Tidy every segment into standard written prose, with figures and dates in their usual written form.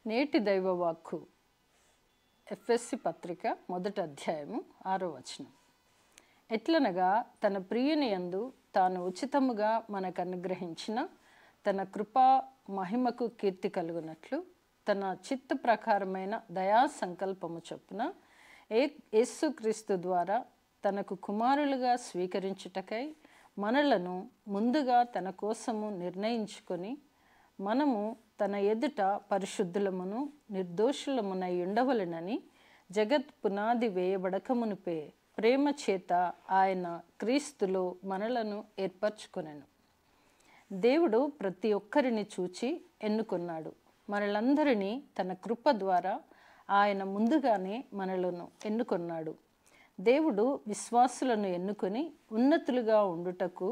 నేటి దైవవాక్కు ఎఫెసీ పత్రిక 1వ అధ్యాయము 6వ వచనం. ఎట్లనగా తన ప్రియుని యందు తాను ఉచితముగా మనకు అనుగ్రహించిన తన కృపా మహిమకు కీర్తి కలుగునట్లు తన చిత్త ప్రకారమైన దయా సంకల్పము చొప్పున యేసుక్రీస్తు ద్వారా తనకు కుమారులుగా స్వీకరించుటకై మనలను ముందుగా తన కోసము నిర్ణయించుకొని మనము తన ఎదుట పరిశుద్ధులమును నిర్దోషులమునై ఉండవలెనని జగత్ పునాది వేయబడకమునుపే ప్రేమ చేత ఆయన క్రీస్తులో మనలను ఏర్పరచుకొనెను. దేవుడు ప్రతి ఒక్కరిని చూచి ఎన్నుకున్నాడు. మనలందరినీ తన కృప ద్వారా ఆయన ముందుగానే మనలను ఎన్నుకున్నాడు. దేవుడు విశ్వాసులను ఎన్నుకొని ఉన్నతులుగా ఉండుటకు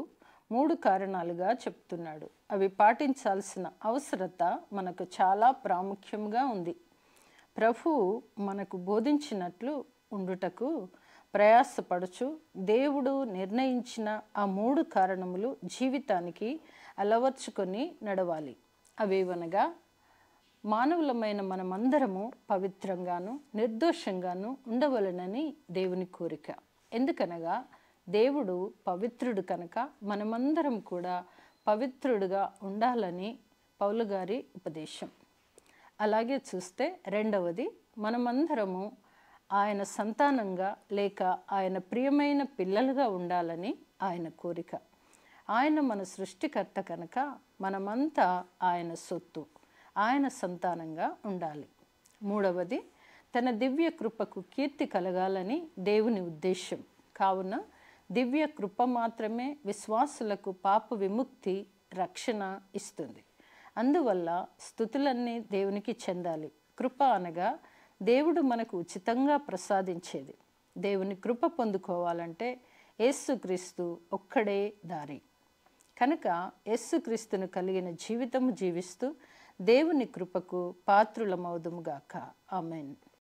3 కారణాలుగా చెప్తున్నాడు. అవి పాటించాల్సిన అవసరత మనకు చాలా ప్రాముఖ్యంగా ఉంది. ప్రభువు మనకు బోధించినట్లు ఉండుటకు ప్రయాసపడుచు దేవుడు నిర్ణయించిన ఆ 3 కారణములు జీవితానికి అలవర్చుకొని నడవాలి. అవేవనగా మానవులమైన మనమందరము పవిత్రంగాను నిర్దోషంగాను ఉండవలెనని దేవుని కోరిక. ఎందుకనగా దేవుడు పవిత్రుడు కనుక మనమందరం కూడా పవిత్రుడుగా ఉండాలని పౌలు గారి ఉపదేశం. అలాగే చూస్తే రెండవది, మనమందరము ఆయన సంతానంగా లేక ఆయన ప్రియమైన పిల్లలుగా ఉండాలని ఆయన కోరిక. ఆయన మన సృష్టికర్త కనుక మనమంతా ఆయన సొత్తు, ఆయన సంతానంగా ఉండాలి. మూడవది, తన దివ్య కృపకు కీర్తి కలగాలని దేవుని ఉద్దేశం. కావున దివ్య కృప మాత్రమే విశ్వాసులకు పాప విముక్తి, రక్షణ ఇస్తుంది. అందువల్ల స్తుతులన్నీ దేవునికి చెందాలి. కృప అనగా దేవుడు మనకు ఉచితంగా ప్రసాదించేది. దేవుని కృప పొందుకోవాలంటే యేసుక్రీస్తు ఒక్కడే దారి కనుక యేసుక్రీస్తును కలిగిన జీవితము జీవిస్తూ దేవుని కృపకు పాత్రులమవుదుముగాక. ఆమేన్.